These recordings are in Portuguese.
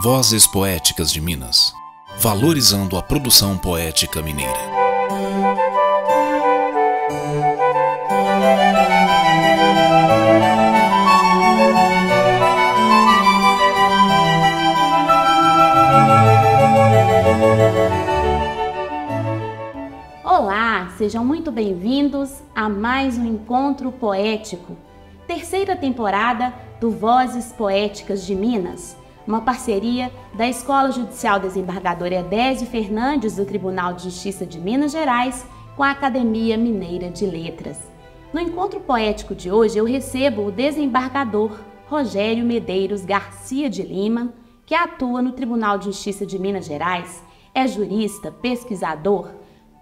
Vozes Poéticas de Minas, valorizando a produção poética mineira. Olá, sejam muito bem-vindos a mais um Encontro Poético, terceira temporada do Vozes Poéticas de Minas, uma parceria da Escola Judicial Desembargador Edésio Fernandes do Tribunal de Justiça de Minas Gerais com a Academia Mineira de Letras. No Encontro Poético de hoje eu recebo o desembargador Rogério Medeiros Garcia de Lima, que atua no Tribunal de Justiça de Minas Gerais, é jurista, pesquisador,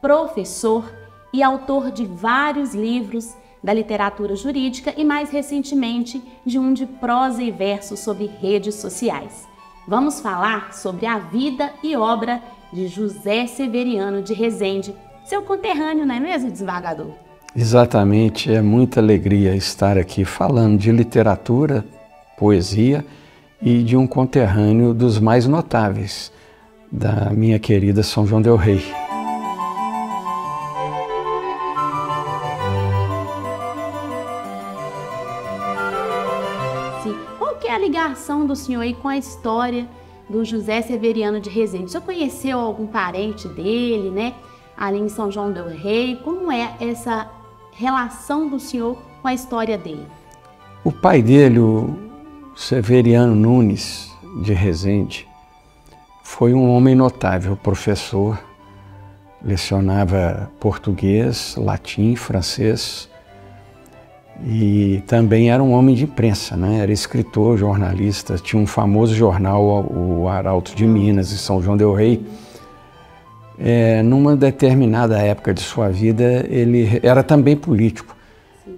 professor e autor de vários livros da literatura jurídica e, mais recentemente, de um de prosa e verso sobre redes sociais. Vamos falar sobre a vida e obra de José Severiano de Rezende, seu conterrâneo, não é mesmo, desembargador? Exatamente, é muita alegria estar aqui falando de literatura, poesia e de um conterrâneo dos mais notáveis da minha querida São João del Rei. Qual que é a ligação do senhor aí com a história do José Severiano de Rezende? O senhor conheceu algum parente dele, né, ali em São João del Rei? Como é essa relação do senhor com a história dele? O pai dele, o Severiano Nunes de Rezende, foi um homem notável, professor, lecionava português, latim, francês, e também era um homem de imprensa, né? Era escritor, jornalista, tinha um famoso jornal, o Arauto de Minas, em São João del Rei. Numa determinada época de sua vida, ele era também político.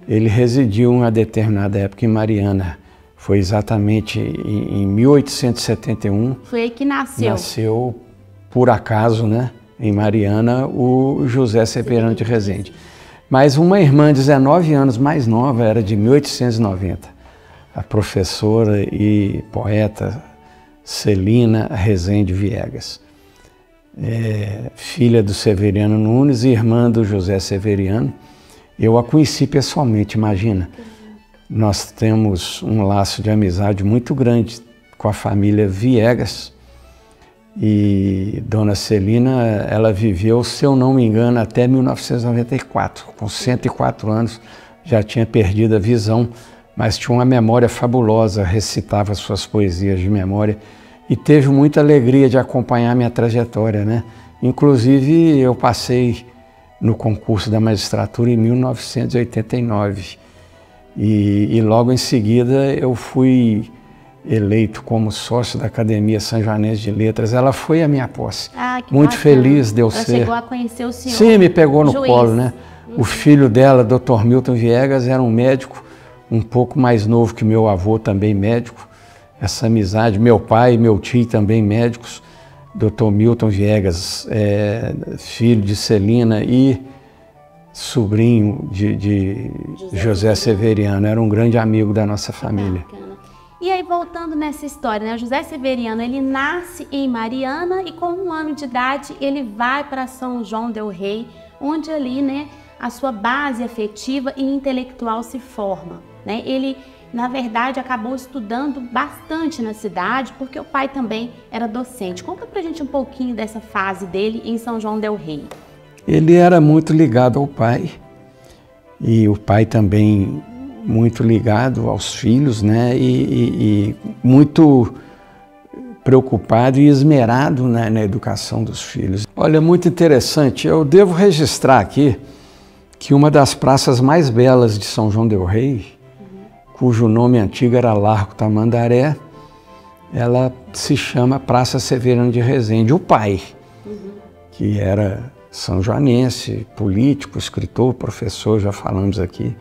Ele residiu uma determinada época em Mariana. Foi exatamente em 1871. Foi aí que nasceu. Nasceu, por acaso, né, em Mariana, o José Severiano de Rezende. Mas uma irmã 19 anos mais nova, era de 1890, a professora e poeta Celina Rezende Viegas. Filha do Severiano Nunes e irmã do José Severiano. Eu a conheci pessoalmente, imagina. Nós temos um laço de amizade muito grande com a família Viegas. E Dona Celina, ela viveu, se eu não me engano, até 1994. Com 104 anos, já tinha perdido a visão, mas tinha uma memória fabulosa, recitava suas poesias de memória e teve muita alegria de acompanhar minha trajetória, né? Inclusive, eu passei no concurso da magistratura em 1989 e logo em seguida eu fui eleito como sócio da Academia Sanjoanense de Letras. Ela foi a minha posse. Muito bacana. Feliz de eu ser. Ela chegou a conhecer o senhor? Sim, me pegou no colo, né? O filho dela, Dr. Milton Viegas, era um médico um pouco mais novo que meu avô, também médico. Essa amizade, meu pai e meu tio também médicos. Dr. Milton Viegas, filho de Celina e sobrinho de José Severiano. Era um grande amigo da nossa família. Bacana. E aí, voltando nessa história, né? O José Severiano, ele nasce em Mariana e com 1 ano de idade ele vai para São João del Rei, onde ali, né, a sua base afetiva e intelectual se forma, né? Ele, na verdade, acabou estudando bastante na cidade, porque o pai também era docente. Conta pra gente um pouquinho dessa fase dele em São João del Rei. Ele era muito ligado ao pai, e o pai também muito ligado aos filhos, né, e muito preocupado e esmerado na educação dos filhos. Olha, muito interessante, eu devo registrar aqui que uma das praças mais belas de São João del Rei, cujo nome antigo era Largo Tamandaré, ela se chama Praça Severiano de Rezende, o pai, que era sanjoanense, político, escritor, professor, já falamos aqui.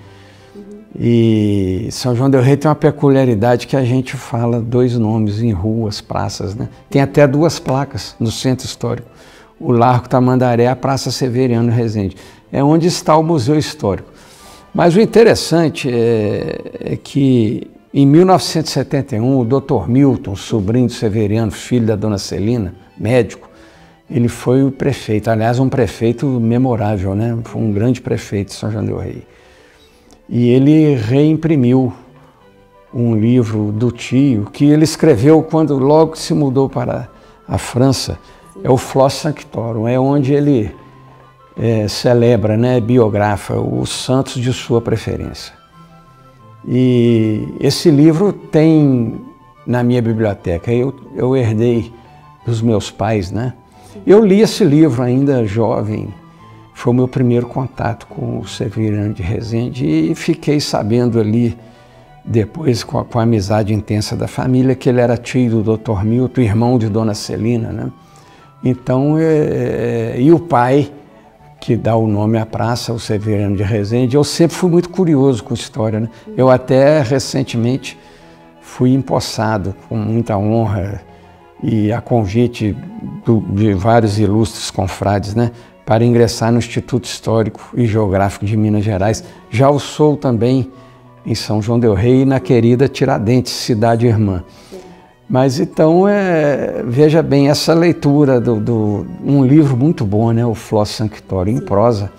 E São João del Rei tem uma peculiaridade que a gente fala 2 nomes em ruas, praças, né? Tem até 2 placas no centro histórico. O Largo Tamandaré, a Praça Severiano Rezende. É onde está o Museu Histórico. Mas o interessante é que Em 1971, o Dr. Milton, sobrinho do Severiano, filho da dona Celina, médico, ele foi o prefeito, aliás, um prefeito memorável, né? Foi um grande prefeito de São João del Rei. E ele reimprimiu um livro do tio que ele escreveu quando logo se mudou para a França. É o Flos Sanctorum, é onde ele celebra, né, biografa os santos de sua preferência. E esse livro tem na minha biblioteca, eu herdei dos meus pais, né? Eu li esse livro ainda jovem, foi o meu primeiro contato com o Severiano de Rezende e fiquei sabendo ali, depois com a amizade intensa da família, que ele era tio do Dr. Milton, irmão de dona Celina, né? Então, e o pai, que dá o nome à praça, o Severiano de Rezende, eu sempre fui muito curioso com história, né? Eu até recentemente fui empossado com muita honra e a convite de vários ilustres confrades, né, para ingressar no Instituto Histórico e Geográfico de Minas Gerais. Já o sou também em São João del Rei e na querida Tiradentes, cidade irmã. Mas então, veja bem, essa leitura um livro muito bom, né, o Flos Sanctorum, em prosa,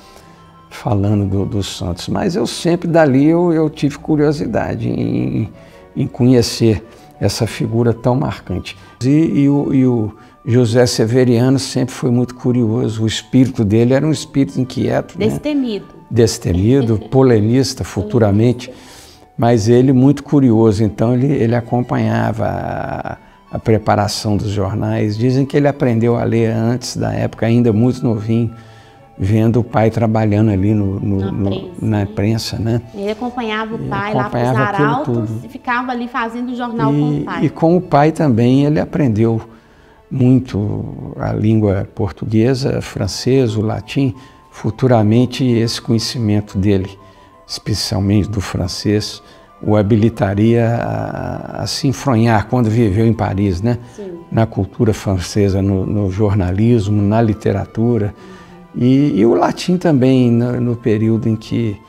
falando dos santos. Mas eu sempre dali eu tive curiosidade em conhecer essa figura tão marcante. E o José Severiano sempre foi muito curioso, o espírito dele era um espírito inquieto. Destemido. Né? Destemido, polemista futuramente, mas ele muito curioso, então ele acompanhava a preparação dos jornais. Dizem que ele aprendeu a ler antes da época, ainda muito novinho, vendo o pai trabalhando ali na imprensa, né? Ele acompanhava o pai lá para os arautos e ficava ali fazendo o jornal com o pai. E com o pai também ele aprendeu muito a língua portuguesa, francês, o latim. Futuramente esse conhecimento dele, especialmente do francês, o habilitaria a se enfronhar quando viveu em Paris, né? Sim. Na cultura francesa, no jornalismo, na literatura. E o latim também, no período em que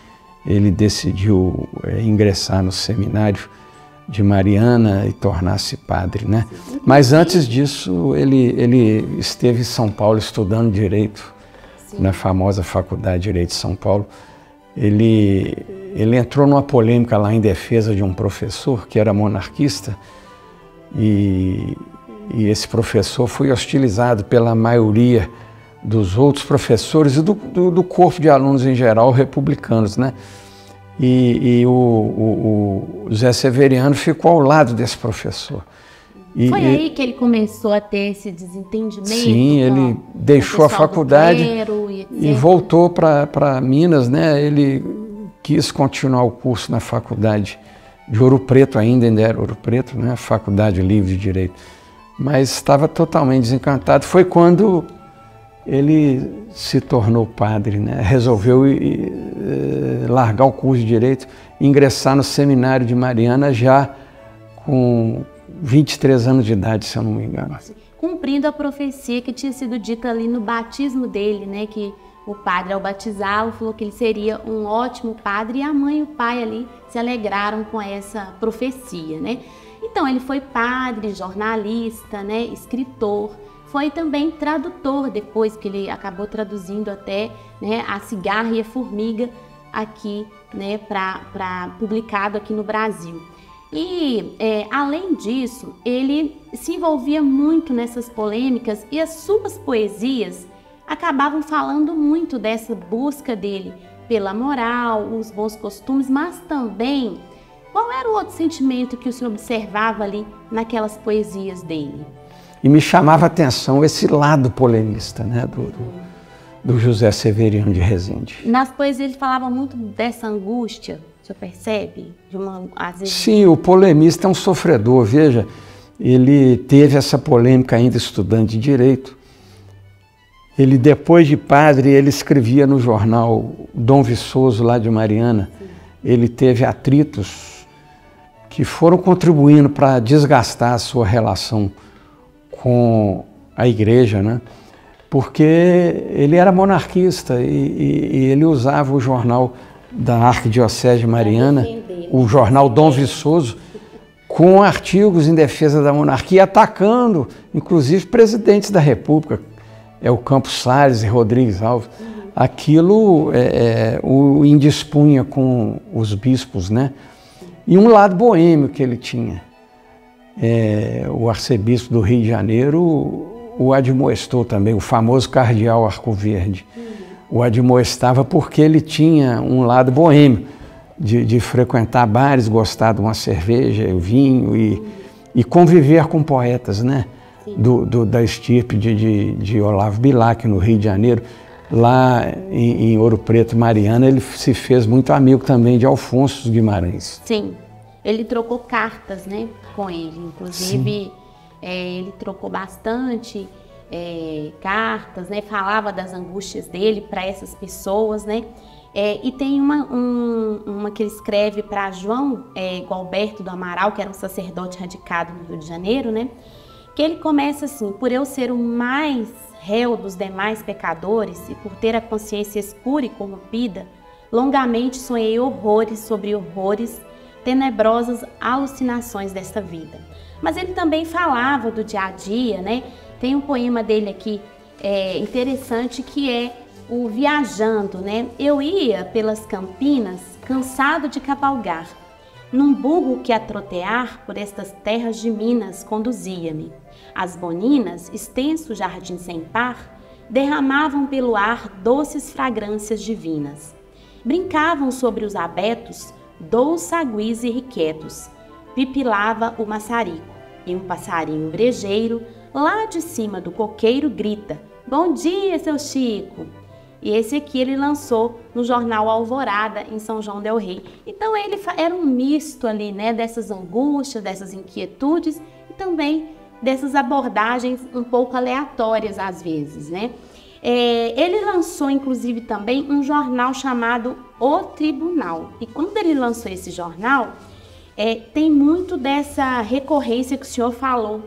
ele decidiu ingressar no seminário de Mariana e tornar-se padre, né? Mas antes disso, ele esteve em São Paulo estudando Direito, sim, na famosa Faculdade de Direito de São Paulo. Ele entrou numa polêmica lá em defesa de um professor que era monarquista e esse professor foi hostilizado pela maioria dos outros professores e do corpo de alunos em geral, republicanos, né? E o Zé Severiano ficou ao lado desse professor. Foi aí que ele começou a ter esse desentendimento? Sim, ele deixou a faculdade e voltou para Minas, né? Ele quis continuar o curso na faculdade de Ouro Preto, ainda era Ouro Preto, né? A Faculdade Livre de Direito. Mas estava totalmente desencantado. Foi quando ele se tornou padre, né? Resolveu largar o curso de Direito e ingressar no Seminário de Mariana já com 23 anos de idade, se eu não me engano. Cumprindo a profecia que tinha sido dita ali no batismo dele, né? Que o padre, ao batizá-lo, falou que ele seria um ótimo padre, e a mãe e o pai ali se alegraram com essa profecia, né? Então, ele foi padre, jornalista, né? Escritor. Foi também tradutor depois, que ele acabou traduzindo até, né, A Cigarra e a Formiga aqui, né, publicado aqui no Brasil. E, além disso, ele se envolvia muito nessas polêmicas e as suas poesias acabavam falando muito dessa busca dele pela moral, os bons costumes, mas também qual era o outro sentimento que o senhor observava ali naquelas poesias dele? E me chamava a atenção esse lado polemista, né, do José Severiano de Rezende. Nas poesias ele falava muito dessa angústia, o senhor percebe? Às vezes... Sim, o polemista é um sofredor, veja, ele teve essa polêmica ainda estudante de Direito. Ele, depois de padre, ele escrevia no jornal Dom Viçoso, lá de Mariana. Sim. Ele teve atritos que foram contribuindo para desgastar a sua relação com a igreja, né? Porque ele era monarquista e ele usava o jornal da Arquidiocese de Mariana, o jornal Dom Viçoso, com artigos em defesa da monarquia, atacando, inclusive, presidentes da República, o Campos Salles e Rodrigues Alves. Aquilo o indispunha com os bispos, né? E um lado boêmio que ele tinha. O arcebispo do Rio de Janeiro o admoestou também, o famoso cardeal Arcoverde. O admoestava porque ele tinha um lado boêmio, de frequentar bares, gostar de uma cerveja, vinho e conviver com poetas, né? Da estirpe de Olavo Bilac, no Rio de Janeiro. Lá em Ouro Preto, Mariana, ele se fez muito amigo também de Alfonso Guimarães. Sim, ele trocou cartas, né, com ele. Inclusive, ele trocou bastante cartas, né, falava das angústias dele para essas pessoas, né. E tem uma que ele escreve para João Gualberto do Amaral, que era um sacerdote radicado no Rio de Janeiro, né, que ele começa assim: por eu ser o mais réu dos demais pecadores e por ter a consciência escura e corrompida, longamente sonhei horrores sobre horrores, tenebrosas alucinações desta vida. Mas ele também falava do dia a dia, né? Tem um poema dele aqui interessante, que é o Viajando, né? Eu ia pelas campinas, cansado de cavalgar, num burro que a trotear por estas terras de Minas conduzia-me. As boninas, extenso jardim sem par, derramavam pelo ar doces fragrâncias divinas. Brincavam sobre os abetos, dous saguis irrequietos. Pipilava o maçarico, e um passarinho brejeiro, lá de cima do coqueiro, grita: "Bom dia, seu Chico!" E esse aqui ele lançou no jornal Alvorada, em São João del Rei. Então ele era um misto ali, né, dessas angústias, dessas inquietudes e também dessas abordagens um pouco aleatórias às vezes, né? Ele lançou inclusive também um jornal chamado O Tribunal. E quando ele lançou esse jornal, tem muito dessa recorrência que o senhor falou,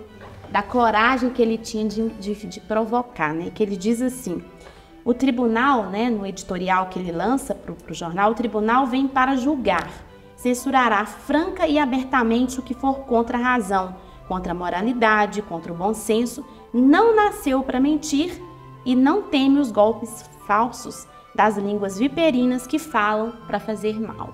da coragem que ele tinha de provocar, né? Que ele diz assim: o tribunal, né, no editorial que ele lança para o jornal, o tribunal vem para julgar, censurará franca e abertamente o que for contra a razão, contra a moralidade, contra o bom senso, não nasceu para mentir e não teme os golpes falsos das línguas viperinas que falam para fazer mal.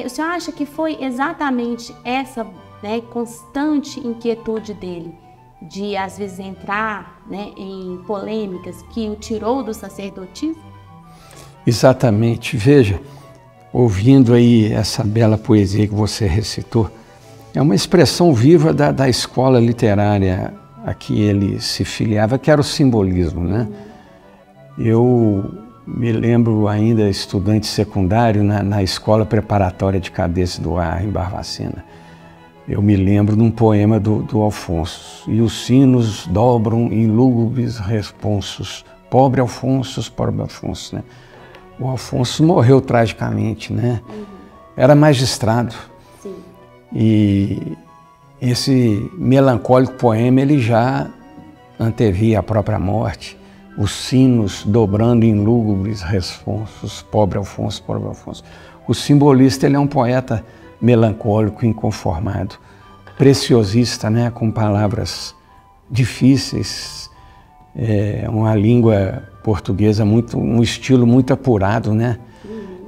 O senhor acha que foi exatamente essa, né, constante inquietude dele de às vezes entrar, né, em polêmicas que o tirou do sacerdotismo? Exatamente. Veja, ouvindo aí essa bela poesia que você recitou, é uma expressão viva da escola literária a que ele se filiava, que era o simbolismo, né? Eu me lembro ainda, estudante secundário, na escola preparatória de Cabeça do Ar, em Barbacena. Eu me lembro de um poema do Alfonso: e os sinos dobram em lúgubres responsos, pobre Alfonso, né? O Alfonso morreu tragicamente, né? Era magistrado. Sim. E esse melancólico poema, ele já antevia a própria morte. Os sinos dobrando em lúgubres responsos, pobre Alfonso, pobre Alfonso. O simbolista, ele é um poeta melancólico, inconformado, preciosista, né, com palavras difíceis, uma língua portuguesa um estilo muito apurado, né?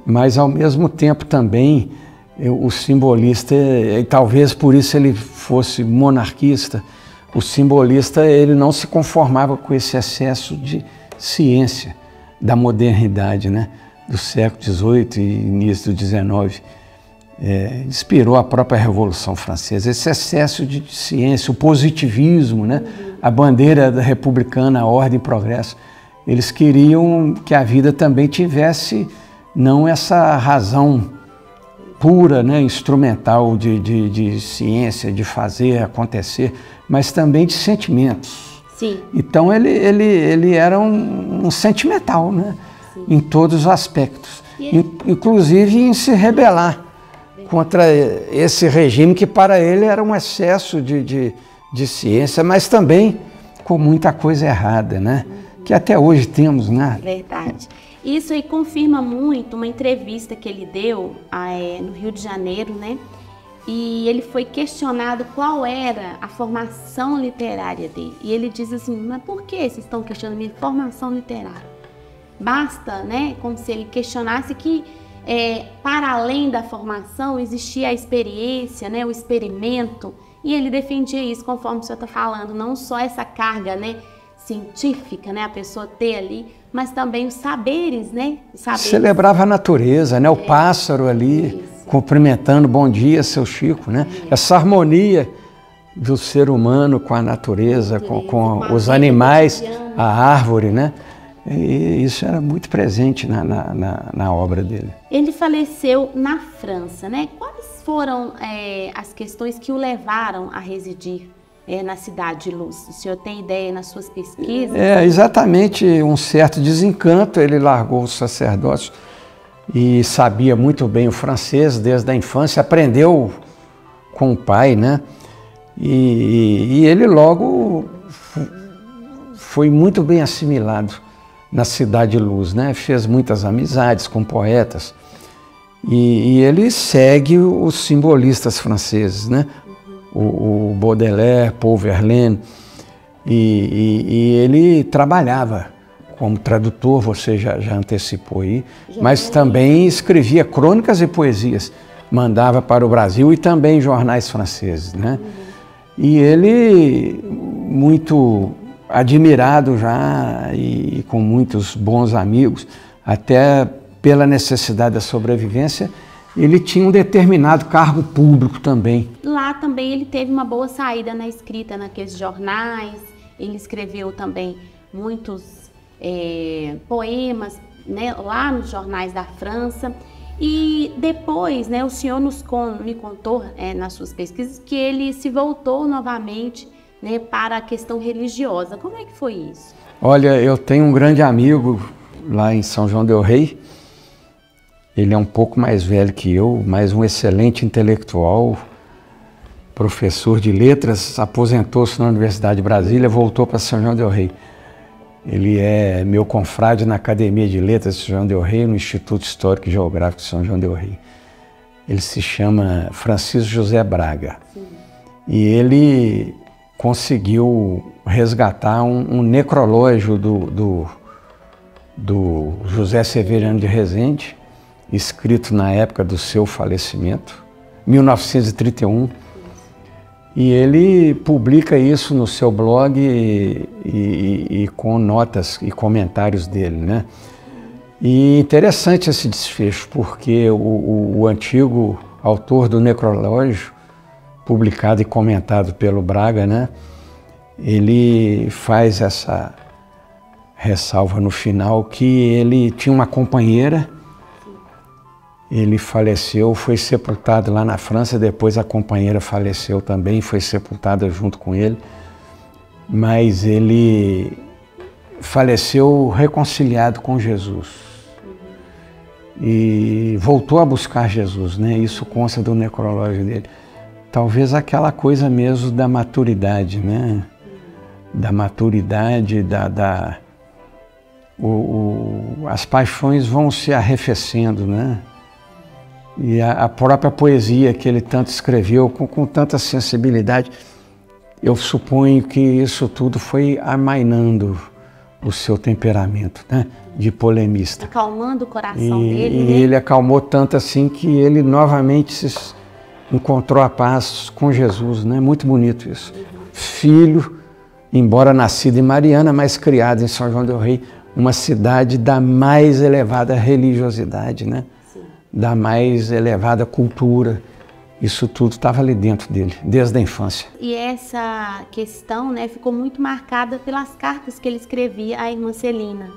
Mas ao mesmo tempo também o simbolista, e talvez por isso ele fosse monarquista, o simbolista, ele não se conformava com esse excesso de ciência da modernidade, né, do século XVIII e início do XIX. Inspirou a própria Revolução Francesa, esse excesso de ciência, o positivismo, né? A bandeira republicana, a ordem e progresso. Eles queriam que a vida também tivesse não essa razão pura, né, instrumental de ciência, de fazer acontecer, mas também de sentimentos. Sim. Então ele era um sentimental, né? Sim. Em todos os aspectos, inclusive em se rebelar contra esse regime que para ele era um excesso de ciência, mas também com muita coisa errada, né? Que até hoje temos, né? Verdade. Isso aí confirma muito uma entrevista que ele deu no Rio de Janeiro, né? e ele foi questionado qual era a formação literária dele. E ele diz assim, mas por que vocês estão questionando minha formação literária? Basta, né, como se ele questionasse que para além da formação existia a experiência, né, o experimento, e ele defendia isso, conforme o senhor está falando, não só essa carga, né, científica, né, a pessoa ter ali, mas também os saberes, né? Celebrava a natureza, né, o pássaro ali, isso, cumprimentando, bom dia, seu Chico, né? Essa harmonia do ser humano com a natureza, com os animais, a árvore, né? E isso era muito presente na obra dele. Ele faleceu na França, né? Quais foram as questões que o levaram a residir na Cidade de Luz? O senhor tem ideia nas suas pesquisas? Exatamente um certo desencanto. Ele largou o sacerdócio e sabia muito bem o francês desde a infância, aprendeu com o pai, né? E ele logo foi muito bem assimilado na Cidade de Luz, né? Fez muitas amizades com poetas e ele segue os simbolistas franceses, né? O Baudelaire, Paul Verlaine, e ele trabalhava como tradutor, você já antecipou aí, mas também escrevia crônicas e poesias, mandava para o Brasil e também jornais franceses, né? E ele, muito admirado já e com muitos bons amigos, até pela necessidade da sobrevivência, ele tinha um determinado cargo público também. Lá também ele teve uma boa saída na escrita, naqueles jornais, ele escreveu também muitos poemas, né, lá nos jornais da França. E depois, né, o senhor me contou nas suas pesquisas que ele se voltou novamente, né, para a questão religiosa. Como é que foi isso? Olha, eu tenho um grande amigo lá em São João del Rei. Ele é um pouco mais velho que eu, mas um excelente intelectual, professor de letras, aposentou-se na Universidade de Brasília, voltou para São João del Rei. Ele é meu confrade na Academia de Letras de São João del Rei, no Instituto Histórico e Geográfico de São João del Rei. Ele se chama Francisco José Braga. Sim. E ele conseguiu resgatar um necrológio do José Severiano de Rezende, escrito na época do seu falecimento, 1931, e ele publica isso no seu blog e com notas e comentários dele, né? E interessante esse desfecho, porque o antigo autor do necrológio, publicado e comentado pelo Braga, né? Ele faz essa ressalva no final que ele tinha uma companheira. Ele faleceu, foi sepultado lá na França, depois a companheira faleceu também, foi sepultada junto com ele, mas ele faleceu reconciliado com Jesus e voltou a buscar Jesus, né? Isso consta do necrológio dele. Talvez aquela coisa mesmo da maturidade, né? Da maturidade, as paixões vão se arrefecendo, né? E a própria poesia que ele tanto escreveu, com tanta sensibilidade, eu suponho que isso tudo foi amainando o seu temperamento, né, de polemista. Acalmando o coração dele, né? E ele acalmou tanto assim que ele novamente encontrou a paz com Jesus, né? Muito bonito isso. Filho, embora nascido em Mariana, mas criado em São João del Rei, uma cidade da mais elevada religiosidade, né? Da mais elevada cultura. Isso tudo estava ali dentro dele, desde a infância. E essa questão, né, ficou muito marcada pelas cartas que ele escrevia à irmã Celina,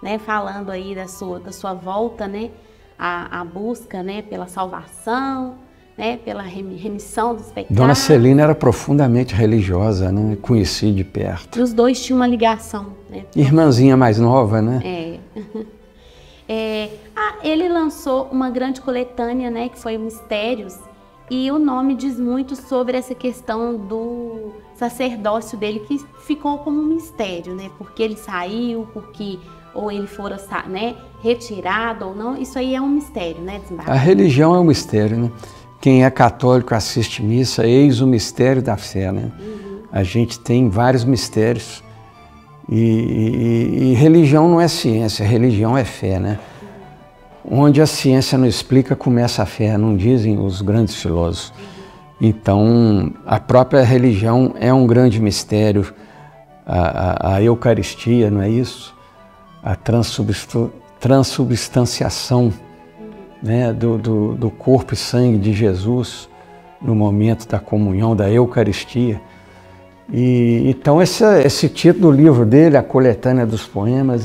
né, falando aí da sua volta, né, à busca, né, pela salvação, né, pela remissão dos pecados. Dona Celina era profundamente religiosa, né, conheci de perto. E os dois tinham uma ligação, né? Irmãzinha mais nova, né? Ele lançou uma grande coletânea, né, que foi Mistérios, e o nome diz muito sobre essa questão do sacerdócio dele, que ficou como um mistério, né, porque ele saiu, porque ou ele fora, né, retirado ou não, isso aí é um mistério, né, desembargador? A religião é um mistério, né? quem é católico assiste missa, eis o mistério da fé, né? A gente tem vários mistérios. E religião não é ciência, religião é fé, né? Onde a ciência não explica, começa a fé, não dizem os grandes filósofos. Então, a própria religião é um grande mistério, a Eucaristia, não é isso? A transubstanciação, né, do corpo e sangue de Jesus no momento da comunhão, da Eucaristia. Então esse título do livro dele, A Coletânea dos Poemas,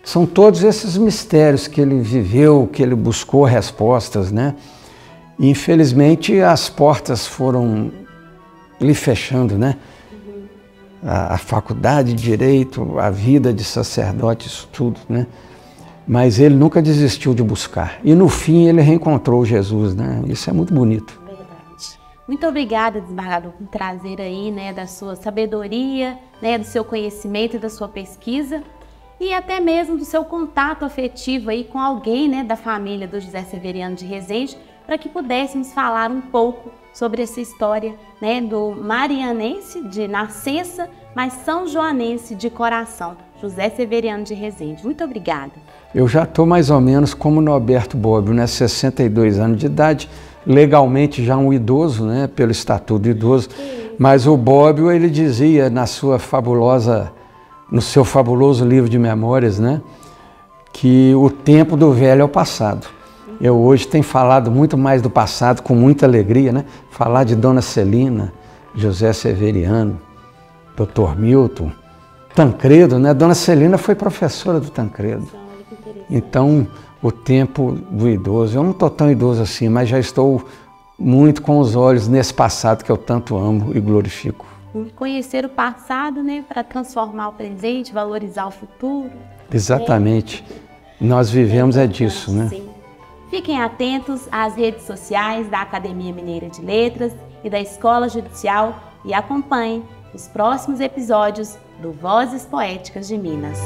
são todos esses mistérios que ele viveu, que ele buscou respostas, né? E, infelizmente as portas foram lhe fechando, né? A faculdade de Direito, a vida de sacerdote, isso tudo, né? Mas ele nunca desistiu de buscar. E no fim ele reencontrou Jesus, né? Isso é muito bonito. Verdade. Muito obrigada, desembargador, por trazer aí, né, da sua sabedoria, né, do seu conhecimento e da sua pesquisa, e até mesmo do seu contato afetivo aí com alguém, né, da família do José Severiano de Rezende, para que pudéssemos falar um pouco sobre essa história, né, do marianense de nascença, mas são joanense de coração, José Severiano de Rezende. Muito obrigada. Eu já estou mais ou menos como Norberto Bobbio, né, 62 anos de idade, legalmente já um idoso, né, pelo estatuto de idoso, mas o Bobbio, ele dizia no seu fabuloso livro de memórias, né, que o tempo do velho é o passado. Eu hoje tenho falado muito mais do passado com muita alegria, né? Falar de Dona Celina, José Severiano, Dr. Milton, Tancredo, né? Dona Celina foi professora do Tancredo. Então, o tempo do idoso, eu não estou tão idoso assim, mas já estou muito com os olhos nesse passado que eu tanto amo e glorifico. Conhecer o passado, né? Para transformar o presente, valorizar o futuro. Exatamente. Nós vivemos disso, né? Sim. Fiquem atentos às redes sociais da Academia Mineira de Letras e da Escola Judicial e acompanhem os próximos episódios do Vozes Poéticas de Minas.